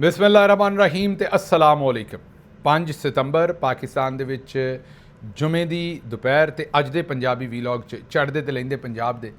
ਬਿਸਮਿल्लाहिर्रहमानिर्रहीम ਤੇ अस्सलाम वालेकुम। 5 ਸਤੰਬਰ ਪਾਕਿਸਤਾਨ ਦੇ ਵਿੱਚ ਜੁਮੇ ਦੀ ਦੁਪਹਿਰ ਤੇ ਅੱਜ ਦੇ ਪੰਜਾਬੀ ਵੀਲੌਗ 'ਚ ਚੜ੍ਹਦੇ ਤੇ ਲੈਂਦੇ ਪੰਜਾਬ ਦੇ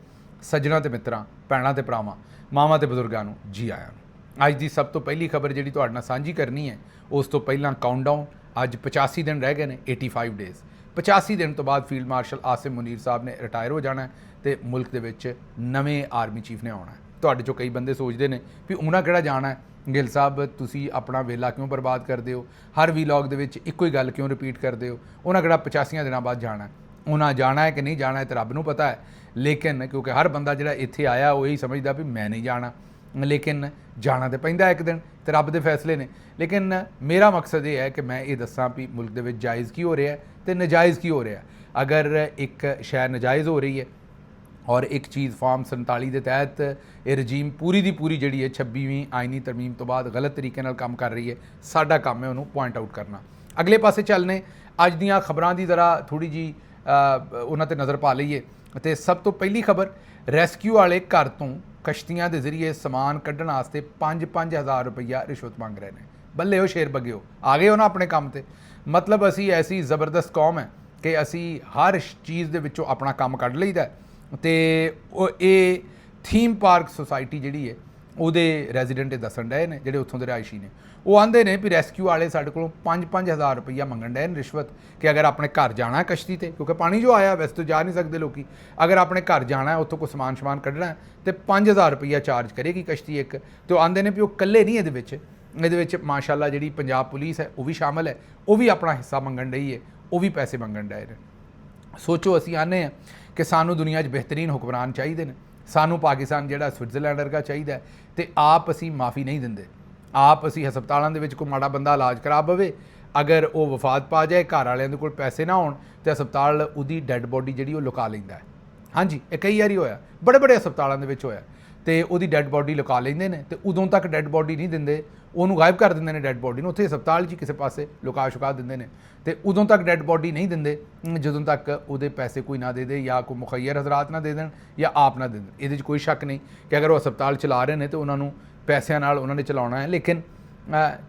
ਸੱਜਣਾ ਤੇ ਮਿੱਤਰਾਂ, ਭੈਣਾਂ ਤੇ ਭਰਾਵਾਂ, ਮਾਵਾਂ ਤੇ ਬਜ਼ੁਰਗਾਂ ਨੂੰ ਜੀ ਆਇਆਂ ਨੂੰ। ਅੱਜ ਦੀ ਸਭ ਤੋਂ ਪਹਿਲੀ ਖਬਰ ਜਿਹੜੀ ਤੁਹਾਡੇ ਨਾਲ ਸਾਂਝੀ ਕਰਨੀ ਹੈ, ਉਸ ਤੋਂ ਪਹਿਲਾਂ ਕਾਊਂਟਡਾਊਨ। ਅੱਜ 85 ਦਿਨ ਰਹਿ ਗਏ ਨੇ, 85 ਡੇਜ਼। 85 ਦਿਨ ਤੋਂ ਬਾਅਦ ਫੀਲਡ ਮਾਰਸ਼ਲ ਆਸਿਮ ਮੁਨੀਰ ਸਾਹਿਬ ਨੇ ਰਿਟਾਇਰ ਹੋ ਜਾਣਾ ਤੇ ਮੁਲਕ ਦੇ ਵਿੱਚ ਨਵੇਂ ਆਰਮੀ ਚੀਫ ਨੇ ਆਉਣਾ। ਤੁਹਾਡੇ 'ਚੋਂ ਕਈ ਬੰਦੇ ਸੋਚਦੇ ਨੇ ਵੀ ਉਹਨਾਂ ਕਿਹੜਾ ਜਾਣਾ ਹੈ। ਗਿੱਲ ਸਾਹਿਬ, ਤੁਸੀਂ ਆਪਣਾ ਵੇਲਾ ਕਿਉਂ ਬਰਬਾਦ ਕਰਦੇ ਹੋ? ਹਰ ਵੀਲੌਗ ਦੇ ਵਿੱਚ ਇੱਕੋ ਹੀ ਗੱਲ ਕਿਉਂ ਰਿਪੀਟ ਕਰਦੇ ਹੋ? ਉਹਨਾਂ ਕਿਹੜਾ 85 ਦਿਨਾਂ ਬਾਅਦ ਜਾਣਾ? ਉਹਨਾਂ ਜਾਣਾ ਹੈ ਕਿ ਨਹੀਂ ਜਾਣਾ ਹੈ ਤੇ ਰੱਬ ਨੂੰ ਪਤਾ ਹੈ। ਲੇਕਿਨ ਕਿਉਂਕਿ ਹਰ ਬੰਦਾ ਜਿਹੜਾ ਇੱਥੇ ਆਇਆ ਉਹ ਇਹੀ ਸਮਝਦਾ ਵੀ ਮੈਂ ਨਹੀਂ ਜਾਣਾ, ਲੇਕਿਨ ਜਾਣਾ ਤਾਂ ਪੈਂਦਾ ਇੱਕ ਦਿਨ, ਤੇ ਰੱਬ ਦੇ ਫੈਸਲੇ ਨੇ। ਲੇਕਿਨ ਮੇਰਾ ਮਕਸਦ ਇਹ ਹੈ ਕਿ ਮੈਂ ਇਹ ਦੱਸਾਂ ਵੀ ਮੁਲਕ ਦੇ ਵਿੱਚ ਜਾਇਜ਼ ਕੀ ਹੋ ਰਿਹਾ ਤੇ ਨਜਾਇਜ਼ ਕੀ ਹੋ ਰਿਹਾ। ਅਗਰ ਇੱਕ ਸ਼ੈ ਨਜਾਇਜ਼ ਹੋ ਰਹੀ ਹੈ ਔਰ ਇੱਕ ਚੀਜ਼ ਫਾਰਮ 47 ਦੇ ਤਹਿਤ ਇਹ ਰਜੀਮ ਪੂਰੀ ਦੀ ਪੂਰੀ ਜਿਹੜੀ ਹੈ 26ਵੀਂ ਆਈਨੀ ਤਰਮੀਮ ਤੋਂ ਬਾਅਦ ਗਲਤ ਤਰੀਕੇ ਨਾਲ ਕੰਮ ਕਰ ਰਹੀ ਹੈ, ਸਾਡਾ ਕੰਮ ਹੈ ਉਹਨੂੰ ਪੁਆਇੰਟ ਆਊਟ ਕਰਨਾ। ਅਗਲੇ ਪਾਸੇ ਚੱਲਨੇ, ਅੱਜ ਦੀਆਂ ਖਬਰਾਂ ਦੀ ਜ਼ਰਾ ਥੋੜ੍ਹੀ ਜੀ ਉਹਨਾਂ 'ਤੇ ਨਜ਼ਰ ਪਾ ਲਈਏ। ਅਤੇ ਸਭ ਤੋਂ ਪਹਿਲੀ ਖਬਰ, ਰੈਸਕਿਊ ਵਾਲੇ ਘਰ ਤੋਂ ਕਸ਼ਤੀਆਂ ਦੇ ਜ਼ਰੀਏ ਸਮਾਨ ਕੱਢਣ ਵਾਸਤੇ 5-5 ਹਜ਼ਾਰ ਰੁਪਈਆ ਰਿਸ਼ਵਤ ਮੰਗ ਰਹੇ ਨੇ। ਬੱਲੇ ਹੋ ਸ਼ੇਰ ਬੱਗੇ ਹੋ, ਆ ਗਏ ਹੋ ਨਾ ਆਪਣੇ ਕੰਮ 'ਤੇ। ਮਤਲਬ ਅਸੀਂ ਐਸੀ ਜ਼ਬਰਦਸਤ ਕੌਮ ਹੈ ਕਿ ਅਸੀਂ ਹਰ ਚੀਜ਼ ਦੇ ਵਿੱਚੋਂ ਆਪਣਾ ਕੰਮ ਕੱਢ ਲਈਦਾ। ਅਤੇ ਇਹ ਥੀਮ ਪਾਰਕ ਸੁਸਾਇਟੀ ਜਿਹੜੀ ਹੈ ਉਹਦੇ ਰੈਜ਼ੀਡੈਂਟ ਇਹ ਦੱਸਣ ਡਏ ਨੇ, ਜਿਹੜੇ ਉੱਥੋਂ ਦੇ ਰਿਹਾਇਸ਼ੀ ਨੇ। ਉਹ ਆਂਦੇ ਨੇ ਵੀ ਰੈਸਕਿਊ ਵਾਲੇ ਸਾਡੇ ਕੋਲੋਂ 5-5 ਹਜ਼ਾਰ ਰੁਪਈਆ ਮੰਗਣ ਡਏ ਨੇ ਰਿਸ਼ਵਤ, ਕਿ ਅਗਰ ਆਪਣੇ ਘਰ ਜਾਣਾ ਕਸ਼ਤੀ 'ਤੇ, ਕਿਉਂਕਿ ਪਾਣੀ ਜੋ ਆਇਆ ਵੈਸੇ ਤਾਂ ਜਾ ਨਹੀਂ ਸਕਦੇ ਲੋਕ, ਅਗਰ ਆਪਣੇ ਘਰ ਜਾਣਾ ਉੱਥੋਂ ਕੋਈ ਸਮਾਨ ਕੱਢਣਾ ਤੇ 5,000 ਰੁਪਈਆ ਚਾਰਜ ਕਰੇਗੀ ਕਸ਼ਤੀ ਇੱਕ। ਅਤੇ ਉਹ ਆਂਦੇ ਨੇ ਵੀ ਉਹ ਇਕੱਲੇ ਨਹੀਂ ਇਹਦੇ ਵਿੱਚ ਮਾਸ਼ਾਅੱਲਾ ਜਿਹੜੀ ਪੰਜਾਬ ਪੁਲਿਸ ਹੈ ਉਹ ਵੀ ਸ਼ਾਮਲ ਹੈ, ਉਹ ਵੀ ਆਪਣਾ ਹਿੱਸਾ ਮੰਗਣ ਡਈ ਹੈ, ਉਹ ਵੀ ਪੈਸੇ ਮੰਗਣ ਡਏ ਨੇ। ਸੋਚੋ, ਅਸੀਂ ਆਨੇ ਹਾਂ ਕਿ ਸਾਨੂੰ ਦੁਨੀਆ 'ਚ ਬਿਹਤਰੀਨ ਹੁਕਮਰਾਨ ਚਾਹੀਦੇ ਨੇ, ਸਾਨੂੰ ਪਾਕਿਸਤਾਨ ਜਿਹੜਾ ਸਵਿਟਜ਼ਰਲੈਂਡ ਵਰਗਾ ਚਾਹੀਦਾ, ਅਤੇ ਆਪ ਅਸੀਂ ਮਾਫੀ ਨਹੀਂ ਦਿੰਦੇ। ਆਪ ਅਸੀਂ ਹਸਪਤਾਲਾਂ ਦੇ ਵਿੱਚ ਕੋਈ ਮਾੜਾ ਬੰਦਾ ਇਲਾਜ ਕਰਾ ਪਵੇ, ਅਗਰ ਉਹ ਵਫਾਤ ਪਾ ਜਾਏ, ਘਰ ਵਾਲਿਆਂ ਦੇ ਕੋਲ ਪੈਸੇ ਨਾ ਹੋਣ, ਅਤੇ ਹਸਪਤਾਲ ਉਹਦੀ ਡੈੱਡ ਬੋਡੀ ਜਿਹੜੀ ਉਹ ਲੁਕਾ ਲੈਂਦਾ ਹੈ। ਹਾਂਜੀ, ਇਹ ਕਈ ਵਾਰੀ ਹੋਇਆ, ਬੜੇ ਹਸਪਤਾਲਾਂ ਦੇ ਵਿੱਚ ਹੋਇਆ, ਅਤੇ ਉਹਦੀ ਡੈੱਡ ਬੋਡੀ ਲੁਕਾ ਲੈਂਦੇ ਨੇ, ਅਤੇ ਉਦੋਂ ਤੱਕ ਡੈੱਡ ਬੋਡੀ ਨਹੀਂ ਦਿੰਦੇ, ਉਹਨੂੰ ਗਾਇਬ ਕਰ ਦਿੰਦੇ ਨੇ ਡੈੱਡ ਬੋਡੀ ਨੂੰ, ਉੱਥੇ ਹਸਪਤਾਲ 'ਚ ਹੀ ਕਿਸੇ ਪਾਸੇ ਲੁਕਾ ਦਿੰਦੇ ਨੇ, ਅਤੇ ਉਦੋਂ ਤੱਕ ਡੈੱਡ ਬੋਡੀ ਨਹੀਂ ਦਿੰਦੇ ਜਦੋਂ ਤੱਕ ਉਹਦੇ ਪੈਸੇ ਕੋਈ ਨਾ ਦੇ ਦੇ, ਜਾਂ ਕੋਈ ਮੁਖੱਈਰ ਹਜ਼ਰਾਤ ਨਾ ਦੇ ਦੇਣ, ਜਾਂ ਆਪ ਨਾ ਦੇ ਦੇਣ। ਇਹਦੇ 'ਚ ਕੋਈ ਸ਼ੱਕ ਨਹੀਂ ਕਿ ਅਗਰ ਉਹ ਹਸਪਤਾਲ ਚਲਾ ਰਹੇ ਨੇ ਤਾਂ ਉਹਨਾਂ ਨੂੰ ਪੈਸਿਆਂ ਨਾਲ ਉਹਨਾਂ ਨੇ ਚਲਾਉਣਾ ਹੈ। ਲੇਕਿਨ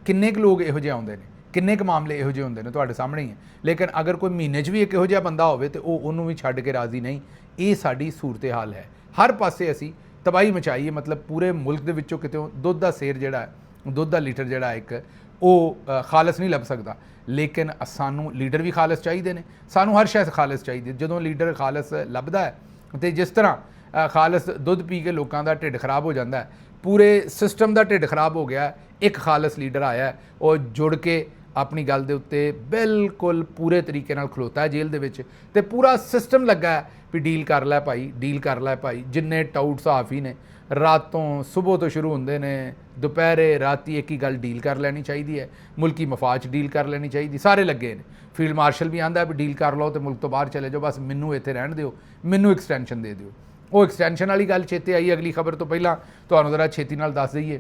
ਕਿੰਨੇ ਕੁ ਲੋਕ ਇਹੋ ਜਿਹੇ ਆਉਂਦੇ ਨੇ, ਕਿੰਨੇ ਕੁ ਮਾਮਲੇ ਇਹੋ ਜਿਹੇ ਹੁੰਦੇ ਨੇ, ਤੁਹਾਡੇ ਸਾਹਮਣੇ ਹੀ ਹੈ। ਲੇਕਿਨ ਅਗਰ ਕੋਈ ਮਹੀਨੇ 'ਚ ਵੀ ਇੱਕ ਇਹੋ ਜਿਹਾ ਬੰਦਾ ਹੋਵੇ ਤਾਂ ਉਹਨੂੰ ਵੀ ਛੱਡ ਕੇ ਰਾਜ਼ੀ ਨਹੀਂ। ਇਹ ਸਾਡੀ ਸੂਰਤ ਹਾਲ ਹੈ। ਹਰ ਪਾਸੇ ਅਸੀਂ ਤਬਾਹੀ ਮਚਾਈ ਹੈ। ਮਤਲਬ ਪੂਰੇ ਮੁਲਕ ਦੇ ਵਿੱਚੋਂ ਕਿਤੇ ਦੁੱਧ ਦਾ ਸੇਰ ਜਿਹੜਾ ਹੈ, ਦੁੱਧ ਦਾ ਲੀਟਰ ਜਿਹੜਾ ਇੱਕ, ਉਹ ਖਾਲਸ ਨਹੀਂ ਲੱਭ ਸਕਦਾ। ਲੇਕਿਨ ਸਾਨੂੰ ਲੀਡਰ ਵੀ ਖਾਲਸ ਚਾਹੀਦੇ ਨੇ, ਸਾਨੂੰ ਹਰ ਸ਼ੈ ਖਾਲਸ ਚਾਹੀਦੀ। ਜਦੋਂ ਲੀਡਰ ਖਾਲਸ ਲੱਭਦਾ ਹੈ, ਅਤੇ ਜਿਸ ਤਰ੍ਹਾਂ ਖਾਲਸ ਦੁੱਧ ਪੀ ਕੇ ਲੋਕਾਂ ਦਾ ਢਿੱਡ ਖਰਾਬ ਹੋ ਜਾਂਦਾ ਹੈ, ਪੂਰੇ ਸਿਸਟਮ ਦਾ ਢਿੱਡ ਖਰਾਬ ਹੋ ਗਿਆ, ਇੱਕ ਖਾਲਸ ਲੀਡਰ ਆਇਆ, ਉਹ ਜੁੜ ਕੇ ਆਪਣੀ ਗੱਲ ਦੇ ਉੱਤੇ ਬਿਲਕੁਲ ਪੂਰੇ ਤਰੀਕੇ ਨਾਲ ਖਲੋਤਾ ਹੈ ਜੇਲ੍ਹ ਦੇ ਵਿੱਚ, ਅਤੇ ਪੂਰਾ ਸਿਸਟਮ ਲੱਗਾ ਵੀ ਡੀਲ ਕਰ ਲੈ ਭਾਈ, ਡੀਲ ਕਰ ਲੈ ਭਾਈ। ਜਿੰਨੇ ਟਾਊਟ ਸਹਾਫੀ ਨੇ, ਰਾਤੋਂ ਸੁਬਹ ਤੋਂ ਸ਼ੁਰੂ ਹੁੰਦੇ ਨੇ, ਦੁਪਹਿਰੇ ਰਾਤੀ ਇੱਕ ਹੀ ਗੱਲ ਡੀਲ ਕਰ ਲੈਣੀ ਚਾਹੀਦੀ ਹੈ, ਮੁਲਕੀ ਮਫਾਦ ਡੀਲ ਕਰ ਲੈਣੀ ਚਾਹੀਦੀ। ਸਾਰੇ ਲੱਗੇ ਨੇ। ਫੀਲਡ ਮਾਰਸ਼ਲ ਵੀ ਆਂਦਾ ਵੀ ਡੀਲ ਕਰ ਲਓ ਅਤੇ ਮੁਲਕ ਤੋਂ ਬਾਹਰ ਚਲੇ ਜਾਓ, ਬਸ ਮੈਨੂੰ ਇੱਥੇ ਰਹਿਣ ਦਿਓ, ਮੈਨੂੰ ਐਕਸਟੈਂਸ਼ਨ ਦੇ ਦਿਓ। ਉਹ ਐਕਸਟੈਂਸ਼ਨ ਵਾਲੀ ਗੱਲ ਚੇਤੇ ਆਈ ਅਗਲੀ ਖਬਰ ਤੋਂ ਪਹਿਲਾਂ, ਤੁਹਾਨੂੰ ਜ਼ਰਾ ਛੇਤੀ ਨਾਲ ਦੱਸ ਦਈਏ।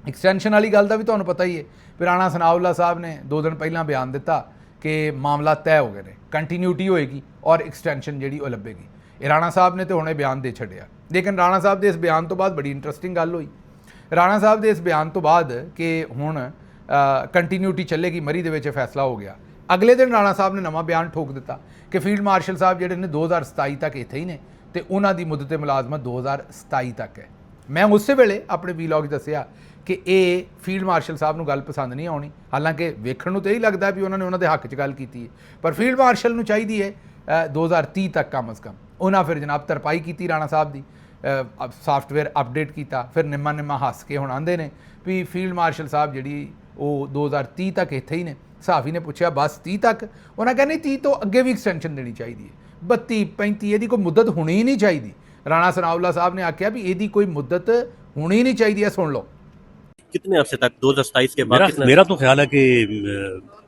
ਐਕਸਟੈਂਸ਼ਨ ਵਾਲੀ ਗੱਲ ਦਾ ਵੀ ਤੁਹਾਨੂੰ ਪਤਾ ਹੀ ਹੈ, ਰਾਣਾ ਸਨਾਉੱਲਾ ਸਾਹਿਬ ਨੇ 2 ਦਿਨ ਪਹਿਲਾਂ ਬਿਆਨ ਦਿੱਤਾ ਕਿ ਮਾਮਲਾ ਤੈਅ ਹੋ ਗਏ ਨੇ, ਕੰਟੀਨਿਊਟੀ ਹੋਏਗੀ ਔਰ ਐਕਸਟੈਂਸ਼ਨ ਜਿਹੜੀ ਉਹ ਲੱਭੇਗੀ। ਇਹ ਰਾਣਾ ਸਾਹਿਬ ਨੇ ਤਾਂ ਹੁਣੇ ਬਿਆਨ ਦੇ ਛੱਡਿਆ। ਲੇਕਿਨ ਰਾਣਾ ਸਾਹਿਬ ਦੇ ਇਸ ਬਿਆਨ ਤੋਂ ਬਾਅਦ ਬੜੀ ਇੰਟਰਸਟਿੰਗ ਗੱਲ ਹੋਈ। ਰਾਣਾ ਸਾਹਿਬ ਦੇ ਇਸ ਬਿਆਨ ਤੋਂ ਬਾਅਦ ਕਿ ਹੁਣ ਕੰਟੀਨਿਊਟੀ ਚੱਲੇਗੀ, ਮਰੀ ਦੇ ਵਿੱਚ ਫੈਸਲਾ ਹੋ ਗਿਆ। ਅਗਲੇ ਦਿਨ ਰਾਣਾ ਸਾਹਿਬ ਨੇ ਨਵਾਂ ਬਿਆਨ ਠੋਕ ਦਿੱਤਾ ਕਿ ਫੀਲਡ ਮਾਰਸ਼ਲ ਸਾਹਿਬ ਜਿਹੜੇ ਨੇ 2027 ਤੱਕ ਇੱਥੇ ਹੀ ਨੇ, ਅਤੇ ਉਹਨਾਂ ਦੀ ਮੁੱਦਤ ਮੁਲਾਜ਼ਮਤ 2027 ਤੱਕ ਹੈ। ਮੈਂ ਉਸੇ ਵੇਲੇ ਆਪਣੇ ਵੀਲੌਗ ਦੱਸਿਆ ਕਿ ਇਹ ਫੀਲਡ ਮਾਰਸ਼ਲ ਸਾਹਿਬ ਨੂੰ ਗੱਲ ਪਸੰਦ ਨਹੀਂ ਆਉਣੀ। ਹਾਲਾਂਕਿ ਵੇਖਣ ਨੂੰ ਤਾਂ ਇਹੀ ਲੱਗਦਾ ਵੀ ਉਹਨਾਂ ਨੇ ਉਹਨਾਂ ਦੇ ਹੱਕ 'ਚ ਗੱਲ ਕੀਤੀ ਹੈ, ਪਰ ਫੀਲਡ ਮਾਰਸ਼ਲ ਨੂੰ ਚਾਹੀਦੀ ਹੈ 2030 ਤੱਕ ਕਮ ਅਜ਼ ਕਮ। ਉਹਨਾਂ ਫਿਰ ਜਨਾਬ ਤਰਪਾਈ ਕੀਤੀ ਰਾਣਾ ਸਾਹਿਬ ਦੀ, ਸਾਫਟਵੇਅਰ ਅਪਡੇਟ ਕੀਤਾ, ਫਿਰ ਨਿੰਮਾ ਹੱਸ ਕੇ ਹੁਣ ਆਉਂਦੇ ਨੇ ਵੀ ਫੀਲਡ ਮਾਰਸ਼ਲ ਸਾਹਿਬ ਜਿਹੜੀ ਉਹ 2030 ਤੱਕ ਇੱਥੇ ਹੀ ਨੇ। ਸਹਾਫੀ ਨੇ ਪੁੱਛਿਆ ਬਸ 30 ਤੱਕ? ਉਹਨਾਂ ਕਹਿੰਦੇ 30 ਤੋਂ ਅੱਗੇ ਵੀ ਐਕਸਟੈਂਸ਼ਨ ਦੇਣੀ ਚਾਹੀਦੀ ਹੈ, 32, 35, ਇਹਦੀ ਕੋਈ ਮੁੱਦਤ ਹੋਣੀ ਹੀ ਨਹੀਂ ਚਾਹੀਦੀ। ਰਾਣਾ ਸਨਾਉੱਲਾ ਸਾਹਿਬ ਨੇ आख्या भी ਇਹਦੀ ਕੋਈ मुद्दत होनी नहीं चाहिए है। सुन लो, कितने अरसे तक 2027 के बाद? मेरा तो ख्याल है कि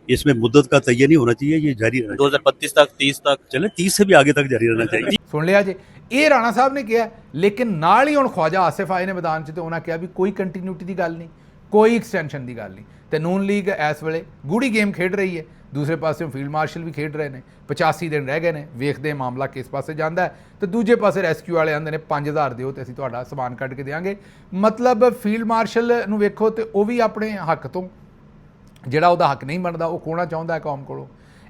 इसमें मुद्दत का तय नहीं होना चाहिए, ये जारी रहना 2032 तक, 30 तक, चले 30 से भी आगे तक जारी रहना चाहिए। सुन लिया जे, ये राणा साहब ने किया। लेकिन नाल ही हुण ख्वाजा आसिफ आए ने मैदान 'ਚ, ਤੇ ਉਹਨਾਂ ਕਿਹਾ ਵੀ ਕੋਈ ਕੰਟੀਨਿਊਟੀ ਦੀ ਗੱਲ ਨਹੀਂ, ਕੋਈ ਐਕਸਟੈਂਸ਼ਨ ਦੀ ਗੱਲ ਨਹੀਂ। ਤੇ ਨੂਨ ਲੀਗ ਇਸ ਵੇਲੇ ਗੂੜੀ ਗੇਮ ਖੇਡ ਰਹੀ ਹੈ। ਦੂਸਰੇ ਪਾਸਿਓਂ ਫੀਲਡ ਮਾਰਸ਼ਲ ਵੀ ਖੇਡ ਰਹੇ ਨੇ। 85 ਦਿਨ ਰਹਿ ਗਏ ਨੇ, ਵੇਖਦੇ ਮਾਮਲਾ ਕਿਸ ਪਾਸੇ ਜਾਂਦਾ ਹੈ। ਤੇ ਦੂਜੇ ਪਾਸੇ ਰੈਸਕਿਊ ਵਾਲੇ ਆਂਦੇ ਨੇ 5000 ਦਿਓ ਤੇ ਅਸੀਂ ਤੁਹਾਡਾ ਸਮਾਨ ਕੱਢ ਕੇ ਦੇਵਾਂਗੇ। ਮਤਲਬ ਫੀਲਡ ਮਾਰਸ਼ਲ ਨੂੰ ਵੇਖੋ ਤੇ ਉਹ ਵੀ ਆਪਣੇ ਹੱਕ ਤੋਂ ਜਿਹੜਾ ਉਹਦਾ ਹੱਕ ਨਹੀਂ ਬਣਦਾ ਉਹ ਖੋਣਾ ਚਾਹੁੰਦਾ ਹੈ ਕੌਮ ਕੋਲੋਂ।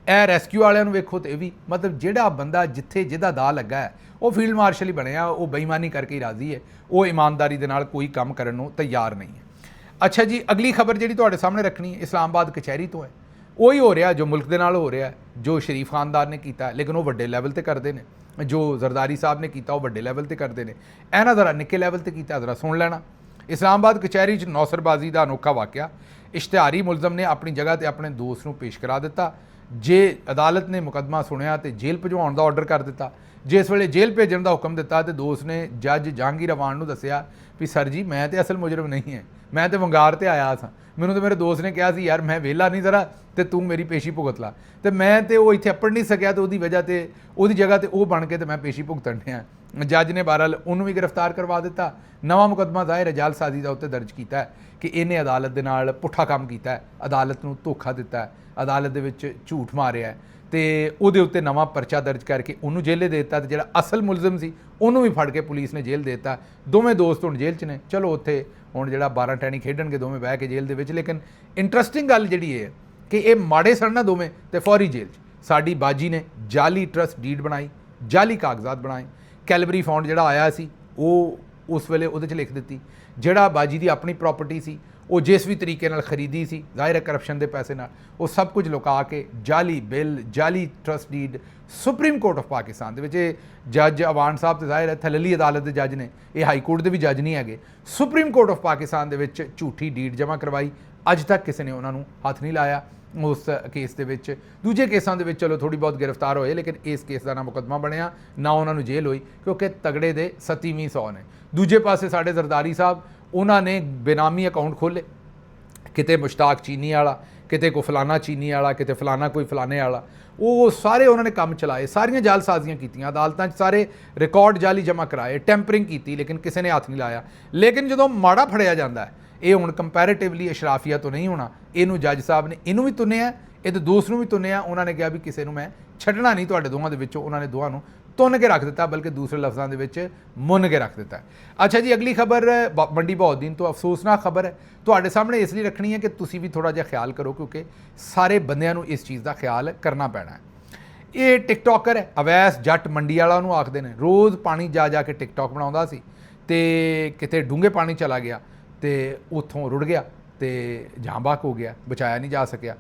ਇਹ ਰੈਸਕਿਊ ਵਾਲਿਆਂ ਨੂੰ ਵੇਖੋ ਤੇ ਇਹ ਵੀ ਮਤਲਬ ਜਿਹੜਾ ਬੰਦਾ ਜਿੱਥੇ ਜਿਹਦਾ ਦਾਅ ਲੱਗਾ ਹੈ ਉਹ ਫੀਲਡ ਮਾਰਸ਼ਲ ਹੀ ਬਣਿਆ, ਉਹ ਬੇਈਮਾਨੀ ਕਰਕੇ ਹੀ ਰਾਜ਼ੀ ਹੈ, ਉਹ ਇਮਾਨਦਾਰੀ ਦੇ ਨਾਲ ਕੋਈ ਕੰਮ ਕਰਨ ਨੂੰ ਤਿਆਰ ਨਹੀਂ ਹੈ। ਅੱਛਾ ਜੀ, ਅਗਲੀ ਖਬਰ ਜਿਹੜੀ ਤੁਹਾਡੇ ਸਾਹਮਣੇ ਰੱਖਣੀ ਹੈ ਇਸਲਾਮਾਬਾਦ ਕਚਹਿਰੀ ਤੋਂ ਹੈ। ਉਹੀ ਹੋ ਰਿਹਾ ਜੋ ਮੁਲਕ ਦੇ ਨਾਲ ਹੋ ਰਿਹਾ, ਜੋ ਸ਼ਰੀਫ ਖਾਨਦਾਨ ਨੇ ਕੀਤਾ, ਲੇਕਿਨ ਉਹ ਵੱਡੇ ਲੈਵਲ ਤੇ ਕਰਦੇ ਨੇ। ਜੋ ਜ਼ਰਦਾਰੀ ਸਾਹਿਬ ਨੇ ਕੀਤਾ ਉਹ ਵੱਡੇ ਲੈਵਲ ਤੇ ਕਰਦੇ ਨੇ, ਇਹਨਾਂ ਜ਼ਰਾ ਨਿੱਕੇ ਲੈਵਲ ਤੇ ਕੀਤਾ, ਜ਼ਰਾ ਸੁਣ ਲੈਣਾ। ਇਸਲਾਮਾਬਾਦ ਕਚਹਿਰੀ 'ਚ ਨੌਸਰਬਾਜ਼ੀ ਦਾ ਅਨੋਖਾ ਵਾਕਿਆ। ਇਸ਼ਤਿਹਾਰੀ ਮੁਲਜ਼ਮ ਨੇ ਆਪਣੀ ਜਗ੍ਹਾ ਤੇ ਆਪਣੇ ਦੋਸਤ ਨੂੰ ਪੇਸ਼ ਕਰਾ ਦਿੱਤਾ। ਜੇ ਅਦਾਲਤ ਨੇ ਮੁਕੱਦਮਾ ਸੁਣਿਆ ਤੇ ਜੇਲ੍ਹ ਭਜਵਾਉਣ ਦਾ ਆਰਡਰ ਕਰ ਦਿੱਤਾ। ਜਿਸ ਵੇਲੇ ਜੇਲ੍ਹ ਭੇਜਣ ਦਾ ਹੁਕਮ ਦਿੱਤਾ ਤੇ ਦੋਸਤ ਨੇ ਜੱਜ ਜਹਾਂਗੀਰ ਅਵਾਨ ਨੂੰ ਦੱਸਿਆ ਵੀ ਸਰ ਜੀ ਮੈਂ ਤੇ ਅਸਲ ਮੁਜਰਮ ਨਹੀਂ ਹੈ, ਮੈਂ ਤੇ ਵੰਗਾਰ ਤੇ ਆਇਆ ਸਾਂ। ਮੈਨੂੰ ਤੇ ਮੇਰੇ ਦੋਸਤ ਨੇ ਕਿਹਾ ਸੀ ਯਾਰ ਮੈਂ ਵਿਹਲਾ ਨਹੀਂ ਜ਼ਰਾ ਤੇ ਤੂੰ ਮੇਰੀ ਪੇਸ਼ੀ ਭੁਗਤ ਲਾ, ਤੇ ਮੈਂ ਤੇ ਉਹ ਇੱਥੇ ਅੱਪੜ ਨਹੀਂ ਸਕਿਆ ਤੇ ਉਹਦੀ ਵਜ੍ਹਾ ਤੇ ਉਹਦੀ ਜਗ੍ਹਾ ਤੇ ਉਹ ਬਣ ਕੇ ਤੇ ਮੈਂ ਪੇਸ਼ੀ ਭੁਗਤਣ ਡਿਆ। ਜੱਜ ਨੇ ਬਹਰਹਾਲ ਉਹਨੂੰ ਵੀ ਗ੍ਰਿਫਤਾਰ ਕਰਵਾ ਦਿੱਤਾ। ਨਵਾਂ ਮੁਕੱਦਮਾ ਜ਼ਾਹਿਰ ਹੈ ਜਾਲਸਾਜ਼ੀ ਦਾ ਉੱਤੇ ਦਰਜ ਕੀਤਾ ਹੈ ਕਿ ਇਹਨੇ ਅਦਾਲਤ ਦੇ ਨਾਲ ਪੁੱਠਾ ਕੰਮ ਕੀਤਾ ਹੈ, ਅਦਾਲਤ ਨੂੰ ਧੋਖਾ ਦਿੱਤਾ ਹੈ, ਅਦਾਲਤ ਦੇ ਵਿੱਚ ਝੂਠ ਮਾਰਿਆ ਹੈ ਤੇ ਉਹਦੇ ਉੱਤੇ ਨਵਾਂ ਪਰਚਾ ਦਰਜ ਕਰਕੇ ਉਹਨੂੰ ਜੇਲੇ ਦੇ ਦਿੱਤਾ ਤੇ ਜਿਹੜਾ ਅਸਲ ਮੁਲਜ਼ਮ ਸੀ ਉਹਨੂੰ ਵੀ ਫੜ ਕੇ ਪੁਲਿਸ ਨੇ ਜੇਲ੍ਹ ਦੇ ਦਿੱਤਾ। ਦੋਵੇਂ ਦੋਸਤ ਹੁਣ ਜੇਲ੍ਹ 'ਚ ਨੇ। ਚਲੋ ਉੱਥੇ ਹੁਣ ਜਿਹੜਾ 12 ਟੈਣੀ ਖੇਡਣਗੇ ਦੋਵੇਂ ਬਹਿ ਕੇ ਜੇਲ੍ਹ ਦੇ ਵਿੱਚ। ਲੇਕਿਨ ਇੰਟਰਸਟਿੰਗ ਗੱਲ ਜਿਹੜੀ ਇਹ ਹੈ ਕਿ ਇਹ ਮਾੜੇ ਸਨ ਨਾ ਦੋਵੇਂ ਤੇ ਫੌਰੀ ਜੇਲ੍ਹ 'ਚ। ਸਾਡੀ ਬਾਜੀ ਨੇ ਜਾਲੀ ਟਰਸਟ ਡੀਡ ਬਣਾਈ, ਜਾਲੀ ਕਾਗਜ਼ਾਤ ਬਣਾਏ। ਕੈਲਬਰੀ ਫੌਂਡ ਜਿਹੜਾ ਆਇਆ ਸੀ ਉਹ ਉਸ ਵੇਲੇ ਉਹਦੇ 'ਚ ਲਿਖ ਦਿੱਤੀ। ਜਿਹੜਾ ਬਾਜੀ ਦੀ ਆਪਣੀ ਪ੍ਰਾਪਰਟੀ ਸੀ ਉਹ ਜਿਸ ਵੀ ਤਰੀਕੇ ਨਾਲ ਖਰੀਦੀ ਸੀ ਜ਼ਾਹਿਰ ਹੈ ਕਰਪਸ਼ਨ ਦੇ ਪੈਸੇ ਨਾਲ, ਉਹ ਸਭ ਕੁਝ ਲੁਕਾ ਕੇ ਜਾਲੀ ਬਿੱਲ, ਜਾਲੀ trust deed supreme court of Pakistan ਦੇ ਵਿੱਚ। ਇਹ ਜੱਜ ਅਵਾਨ ਸਾਹਿਬ ਤੇ ਜ਼ਾਹਿਰ ਹੈ ਥਲਲੀ ਅਦਾਲਤ ਦੇ ਜੱਜ ਨੇ, ਇਹ ਹਾਈ ਕੋਰਟ ਦੇ ਵੀ ਜੱਜ ਨਹੀਂ ਹੈਗੇ। ਸੁਪਰੀਮ ਕੋਰਟ ਆਫ ਪਾਕਿਸਤਾਨ ਦੇ ਵਿੱਚ ਝੂਠੀ ਡੀਡ ਜਮ੍ਹਾਂ ਕਰਵਾਈ। ਅੱਜ ਤੱਕ ਕਿਸੇ ਨੇ ਉਹਨਾਂ ਨੂੰ ਹੱਥ ਨਹੀਂ ਲਾਇਆ ਉਸ ਕੇਸ ਦੇ ਵਿੱਚ। ਦੂਜੇ ਕੇਸਾਂ ਦੇ ਵਿੱਚ ਚਲੋ ਥੋੜ੍ਹੀ ਬਹੁਤ ਗ੍ਰਿਫਤਾਰ ਹੋਏ, ਲੇਕਿਨ ਇਸ ਕੇਸ ਦਾ ਨਾ ਮੁਕੱਦਮਾ ਬਣਿਆ ਨਾ ਉਹਨਾਂ ਨੂੰ ਜੇਲ੍ਹ ਹੋਈ, ਕਿਉਂਕਿ ਤਗੜੇ ਦੇ 3700 ਨੇ। ਦੂਜੇ ਪਾਸੇ ਸਾਡੇ ਜ਼ਰਦਾਰੀ ਸਾਹਿਬ ਉਹਨਾਂ ਨੇ ਬੇਨਾਮੀ ਅਕਾਊਂਟ ਖੋਲ੍ਹੇ, ਕਿਤੇ ਮੁਸ਼ਤਾਕ ਚੀਨੀ ਵਾਲਾ, ਕਿਤੇ ਕੋਈ ਫਲਾਨਾ ਚੀਨੀ ਵਾਲਾ, ਕਿਤੇ ਫਲਾਨਾ ਕੋਈ ਫਲਾਣੇ ਵਾਲਾ। ਉਹ ਸਾਰੇ ਉਹਨਾਂ ਨੇ ਕੰਮ ਚਲਾਏ, ਸਾਰੀਆਂ ਜਾਲਸਾਜ਼ੀਆਂ ਕੀਤੀਆਂ, ਅਦਾਲਤਾਂ 'ਚ ਸਾਰੇ ਰਿਕਾਰਡ ਜਾਲੀ ਜਮ੍ਹਾਂ ਕਰਾਏ, ਟੈਂਪਰਿੰਗ ਕੀਤੀ, ਲੇਕਿਨ ਕਿਸੇ ਨੇ ਹੱਥ ਨਹੀਂ ਲਾਇਆ। ਲੇਕਿਨ ਜਦੋਂ ਮਾੜਾ ਫੜਿਆ ਜਾਂਦਾ ਹੈ, ਇਹ ਹੁਣ ਕੰਪੈਰੇਟਿਵਲੀ ਅਸ਼ਰਾਫੀਆ ਤੋਂ ਨਹੀਂ ਹੋਣਾ, ਇਹਨੂੰ ਜੱਜ ਸਾਹਿਬ ਨੇ ਇਹਨੂੰ ਵੀ ਤੁੰਨਿਆ, ਇਹਦੇ ਦੋਸਤ ਨੂੰ ਵੀ ਤੁੰਨਿਆ। ਉਹਨਾਂ ਨੇ ਕਿਹਾ ਵੀ ਕਿਸੇ ਨੂੰ ਮੈਂ ਛੱਡਣਾ ਨਹੀਂ ਤੁਹਾਡੇ ਦੋਵਾਂ ਦੇ ਵਿੱਚੋਂ। ਉਹਨਾਂ ਨੇ ਦੋਵਾਂ ਨੂੰ ਤੁੰਨ ਕੇ ਰੱਖ ਦਿੱਤਾ, ਬਲਕਿ ਦੂਸਰੇ ਲਫ਼ਜ਼ਾਂ ਦੇ ਵਿੱਚ ਮੁੰਨ ਕੇ ਰੱਖ ਦਿੱਤਾ। ਅੱਛਾ ਜੀ, ਅਗਲੀ ਖਬਰ ਮੰਡੀ ਬਹਾਉਦੀਨ ਤੋਂ ਅਫਸੋਸਨਾਕ ਖਬਰ ਹੈ। ਤੁਹਾਡੇ ਸਾਹਮਣੇ ਇਸ ਲਈ ਰੱਖਣੀ ਹੈ ਕਿ ਤੁਸੀਂ ਵੀ ਥੋੜ੍ਹਾ ਜਿਹਾ ਖਿਆਲ ਕਰੋ, ਕਿਉਂਕਿ ਸਾਰੇ ਬੰਦਿਆਂ ਨੂੰ ਇਸ ਚੀਜ਼ ਦਾ ਖਿਆਲ ਕਰਨਾ ਪੈਣਾ ਹੈ। ਇਹ ਟਿਕਟੋਕਰ ਹੈ ਅਵੈਸ ਜੱਟ ਮੰਡੀ ਵਾਲਾ ਉਹਨੂੰ ਆਖਦੇ ਨੇ। ਰੋਜ਼ ਪਾਣੀ ਜਾ ਕੇ ਟਿਕਟੋਕ ਬਣਾਉਂਦਾ ਸੀ ਤੇ ਕਿਤੇ ਡੂੰਘੇ ਪਾਣੀ ਚਲਾ ਗਿਆ ਤੇ ਉੱਥੋਂ ਰੁੜ ਗਿਆ ਤੇ ਜਾਂਬਾਕ ਹੋ ਗਿਆ, ਬਚਾਇਆ ਨਹੀਂ ਜਾ ਸਕਿਆ।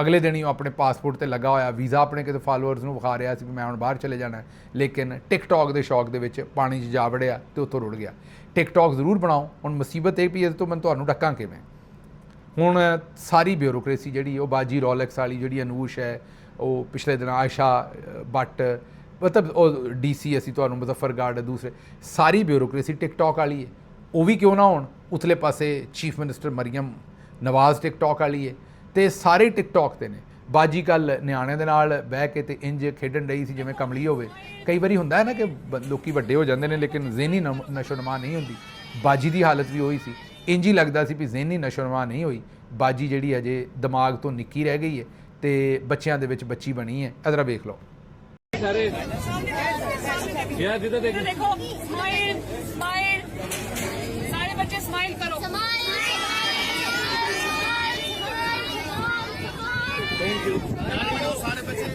ਅਗਲੇ ਦਿਨ ਹੀ ਉਹ ਆਪਣੇ ਪਾਸਪੋਰਟ ਤੇ ਲੱਗਾ ਹੋਇਆ, ਵੀਜ਼ਾ ਆਪਣੇ ਕਿਤੇ ਫਾਲੋਅਰਸ ਨੂੰ ਵਿਖਾ ਰਿਹਾ ਸੀ ਵੀ ਮੈਂ ਹੁਣ ਬਾਹਰ ਚਲੇ ਜਾਣਾ, ਲੇਕਿਨ ਟਿਕਟੋਕ ਦੇ ਸ਼ੌਕ ਦੇ ਵਿੱਚ ਪਾਣੀ 'ਚ ਜਾ ਵੜਿਆ ਤੇ ਉੱਥੋਂ ਰੁੜ ਗਿਆ। ਟਿਕਟੋਕ ਜ਼ਰੂਰ ਬਣਾਓ। ਹੁਣ ਮੁਸੀਬਤ ਇਹ ਵੀ ਇਸ ਤੋਂ ਮੈਂ ਤੁਹਾਨੂੰ ਡੱਕਾਂ ਕਿਵੇਂ। ਹੁਣ ਸਾਰੀ ਬਿਊਰੋਕ੍ਰੇਸੀ ਜਿਹੜੀ ਉਹ ਬਾਜੀ ਰੋਲੈਕਸ ਵਾਲੀ ਜਿਹੜੀ ਅਨੂਸ਼ ਹੈ, ਉਹ ਪਿਛਲੇ ਦਿਨ ਆਇਸ਼ਾ ਬੱਟ, ਮਤਲਬ ਉਹ DC ਅਸੀਂ ਤੁਹਾਨੂੰ ਮੁਜ਼ੱਫਰਗੜ੍ਹ, ਦੂਸਰੇ ਸਾਰੀ ਬਿਊਰੋਕ੍ਰੇਸੀ ਟਿਕਟੋਕ ਵਾਲੀ ਹੈ। ਉਹ ਵੀ ਕਿਉਂ ਨਾ ਹੋਣ। ਉਤਲੇ ਪਾਸੇ chief minister Mariam Nawaz TikTok ਵਾਲੀ ਹੈ ਤੇ ਸਾਰੇ ਟਿਕਟੋਕ ਤੇ ਨੇ। ਬਾਜੀ ਕੱਲ ਨਿਆਣਿਆਂ ਦੇ ਨਾਲ ਬਹਿ ਕੇ ਤੇ ਇੰਜ ਖੇਡਣ ਰਹੀ ਸੀ ਜਿਵੇਂ ਕਮਲੀ ਹੋਵੇ। ਕਈ ਵਾਰੀ ਹੁੰਦਾ ਹੈ ਨਾ ਕਿ ਲੋਕੀ ਵੱਡੇ ਹੋ ਜਾਂਦੇ ਨੇ ਲੇਕਿਨ ਜ਼ਿਹਨੀ ਨਸ਼ੋਨੁਮਾ ਨਹੀਂ ਹੁੰਦੀ। ਬਾਜੀ ਦੀ ਹਾਲਤ ਵੀ ਉਹੀ ਸੀ, ਇੰਜ ਹੀ ਲੱਗਦਾ ਸੀ ਵੀ ਜ਼ਿਹਨੀ ਨਸ਼ੋਨੁਮਾ ਨਹੀਂ ਹੋਈ। ਬਾਜੀ ਜਿਹੜੀ ਅਜੇ ਦਿਮਾਗ ਤੋਂ ਨਿੱਕੀ ਰਹਿ ਗਈ ਹੈ ਤੇ ਬੱਚਿਆਂ ਦੇ ਵਿੱਚ ਬੱਚੀ ਬਣੀ ਹੈ। ਅਜ਼ਰਾ ਵੇਖ ਲਓ। देखो स्माइल स्माइल, सारे बच्चे स्माइल करो। थैंक यू सारे बच्चे।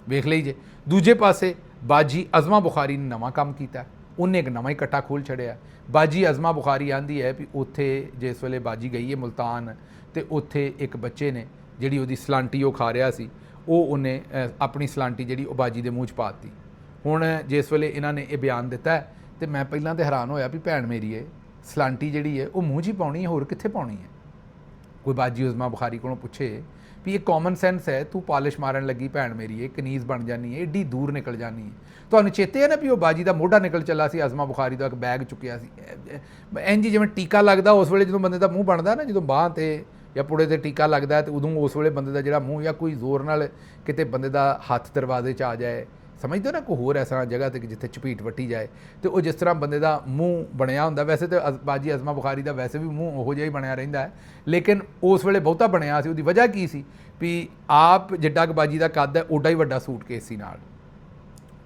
ਵੇਖ ਲਈ ਜੇ। ਦੂਜੇ ਪਾਸੇ ਬਾਜੀ ਅਜ਼ਮਾ ਬੁਖਾਰੀ ਨੇ ਨਵਾਂ ਕੰਮ ਕੀਤਾ। ਉਹਨੇ ਇੱਕ ਨਵਾਂ ਹੀ ਕੱਟਾ ਖੋਲ੍ਹ ਛੜਿਆ। ਬਾਜੀ ਅਜ਼ਮਾ ਬੁਖਾਰੀ ਆਂਦੀ ਹੈ ਵੀ ਉੱਥੇ ਜਿਸ ਵੇਲੇ ਬਾਜੀ ਗਈ ਹੈ ਮੁਲਤਾਨ ਤੇ ਉੱਥੇ ਇੱਕ ਬੱਚੇ ਨੇ ਜਿਹੜੀ ਉਹਦੀ ਸਲਾਂਟੀ ਉਹ ਖਾ ਰਿਹਾ ਸੀ, ਉਹ ਉਹਨੇ ਆਪਣੀ ਸਲਾਂਟੀ ਜਿਹੜੀ ਉਹ ਬਾਜੀ ਦੇ ਮੂੰਹ 'ਚ ਪਾ ਦਿੱਤੀ। ਹੁਣ ਜਿਸ ਵੇਲੇ ਇਹਨਾਂ ਨੇ ਇਹ ਬਿਆਨ ਦਿੱਤਾ ਤੇ ਮੈਂ ਪਹਿਲਾਂ ਤਾਂ ਹੈਰਾਨ ਹੋਇਆ ਵੀ ਭੈਣ ਮੇਰੀ ਹੈ ਸਲਾਂਟੀ ਜਿਹੜੀ ਹੈ ਉਹ ਮੂੰਹ 'ਚ ਹੀ ਪਾਉਣੀ ਹੈ, ਹੋਰ ਕਿੱਥੇ ਪਾਉਣੀ ਹੈ। ਕੋਈ ਬਾਜੀ ਅਜ਼ਮਾ ਬੁਖਾਰੀ ਕੋਲੋਂ ਪੁੱਛੇ ਵੀ ਇਹ ਕਾਮਨ ਸੈਂਸ ਹੈ, ਤੂੰ ਪਾਲਿਸ਼ ਮਾਰਨ ਲੱਗੀ ਭੈਣ ਮੇਰੀ, ਇਹ ਕਨੀਜ਼ ਬਣ ਜਾਣੀ ਹੈ, ਏਡੀ ਦੂਰ ਨਿਕਲ ਜਾਣੀ ਹੈ। ਤੁਹਾਨੂੰ ਚੇਤੇ ਹੈ ਨਾ ਵੀ ਉਹ ਬਾਜੀ ਦਾ ਮੋਢਾ ਨਿਕਲ ਚੱਲਾ ਸੀ, ਅਜ਼ਮਾ ਬੁਖਾਰੀ ਦਾ ਇੱਕ ਬੈਗ ਚੁੱਕਿਆ ਸੀ, ਇੰਝ ਜਿਵੇਂ ਟੀਕਾ ਲੱਗਦਾ ਉਸ ਵੇਲੇ ਜਦੋਂ ਬੰਦੇ ਦਾ ਮੂੰਹ ਬਣਦਾ ਨਾ, ਜਦੋਂ ਬਾਂਹ 'ਤੇ ਜਾਂ ਪੁੜੇ 'ਤੇ ਟੀਕਾ ਲੱਗਦਾ ਤੇ ਉਦੋਂ ਉਸ ਵੇਲੇ ਬੰਦੇ ਦਾ ਜਿਹੜਾ ਮੂੰਹ ਜਾਂ ਕੋਈ ਜ਼ੋਰ ਨਾਲ ਕਿਤੇ ਬੰਦੇ ਦਾ ਹੱਥ ਦਰਵਾਜ਼ੇ 'ਚ ਆ ਜਾਏ, ਸਮਝਦੇ ਹੋ ਨਾ, ਕੋਈ ਹੋਰ ਐਸਾ ਜਗ੍ਹਾ ਤੇ ਜਿੱਥੇ ਝਪੀਟ ਵੱਟੀ ਜਾਏ ਤੇ ਉਹ ਜਿਸ ਤਰ੍ਹਾਂ ਬੰਦੇ ਦਾ ਮੂੰਹ ਬਣਿਆ ਹੁੰਦਾ। ਵੈਸੇ ਤਾਂ ਬਾਜੀ ਅਜ਼ਮਾ ਬੁਖਾਰੀ ਦਾ ਵੈਸੇ ਵੀ ਮੂੰਹ ਉਹੋ ਜਿਹਾ ਹੀ ਬਣਿਆ ਰਹਿੰਦਾ ਹੈ, ਲੇਕਿਨ ਉਸ ਵੇਲੇ ਬਹੁਤਾ ਬਣਿਆ ਸੀ। ਉਹਦੀ ਵਜ੍ਹਾ ਕੀ ਸੀ ਵੀ ਆਪ ਜਿੱਡਾ ਕੁ ਬਾਜੀ ਦਾ ਕੱਦ ਹੈ ਓਡਾ ਹੀ ਵੱਡਾ ਸੂਟਕੇਸ ਸੀ ਨਾਲ,